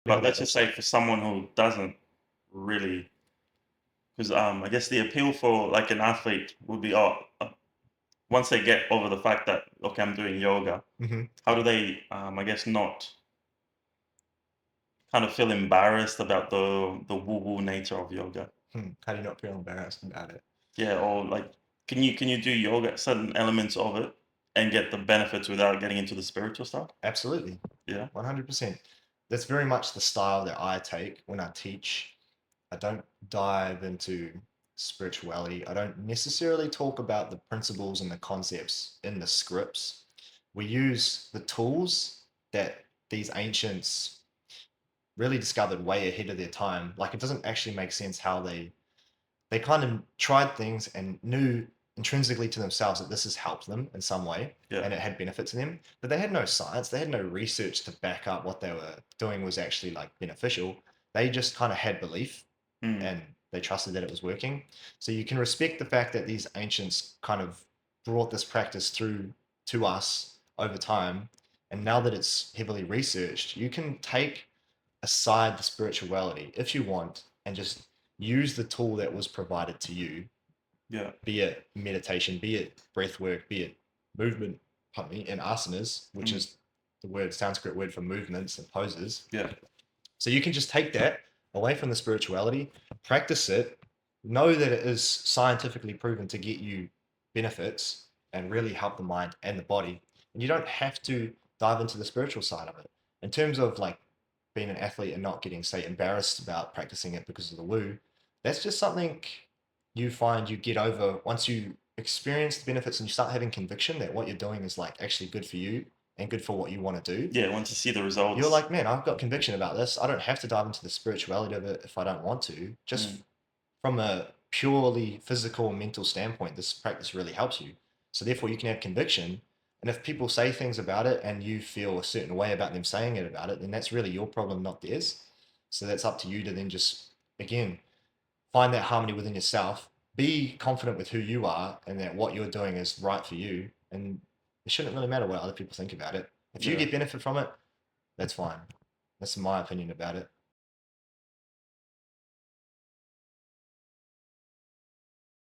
But whatever let's that just looks say like. for someone who doesn't really, because I guess the appeal for like an athlete would be, once they get over the fact that okay, I'm doing yoga, Hmm. how do they, I guess, not kind of feel embarrassed about the woo woo nature of yoga? How do you not feel embarrassed about it? Yeah, or like, can you do yoga, certain elements of it, and get the benefits without getting into the spiritual stuff? Absolutely. Yeah, 100%. That's very much the style that I take when I teach. I don't dive into spirituality. I don't necessarily talk about the principles and the concepts in the scripts. We use the tools that these ancients really discovered way ahead of their time. Like it doesn't actually make sense how they kind of tried things and knew intrinsically to themselves that this has helped them in some way yeah, and it had benefit to them, but they had no science, they had no research to back up what they were doing was actually like beneficial. They just kind of had belief mm, and they trusted that it was working. So you can respect the fact that these ancients kind of brought this practice through to us over time. And now that it's heavily researched, you can take aside the spirituality if you want and just use the tool that was provided to you, yeah, be it meditation, be it breath work, be it movement, pardon me, and asanas, which mm, is the word Sanskrit word for movements and poses. yeah, So you can just take that away from the spirituality, practice it, know that it is scientifically proven to get you benefits and really help the mind and the body. And you don't have to dive into the spiritual side of it. In terms of like being an athlete and not getting, say, embarrassed about practicing it because of the woo, that's just something you find you get over once you experience the benefits and you start having conviction that what you're doing is like actually good for you and good for what you want to do. yeah. Once you see the You're results, like, man, I've got conviction about this. I don't have to dive into the spirituality of it if I don't want to. Just mm, from a purely physical and mental standpoint, this practice really helps you. So therefore, you can have conviction. And if people say things about it and you feel a certain way about them saying it about it, then that's really your problem, not theirs. So that's up to you to then just, again, find that harmony within yourself. Be confident with who you are and that what you're doing is right for you. And it shouldn't really matter what other people think about it. If you yeah. get benefit from it, that's fine. That's my opinion about it.